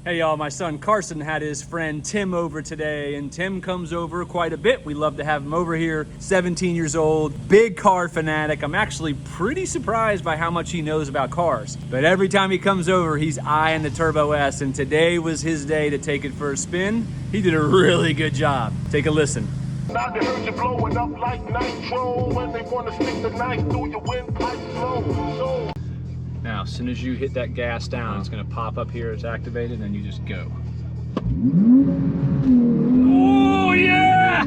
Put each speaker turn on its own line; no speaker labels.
Hey y'all, my son Carson had his friend Tim over today, and Tim comes over quite a bit. We love to have him over here. 17 years old, big car fanatic. I'm actually pretty surprised by how much he knows about cars. But every time he comes over, he's eyeing the Turbo S, and today was his day to take it for a spin. He did a really good job. Take a listen.
Now they heard you blowing up like nitro when they want to stick the knife through your windpipe flow.
Now, as soon as you hit that gas down, it's gonna pop up here, it's activated, and you just go. Oh yeah!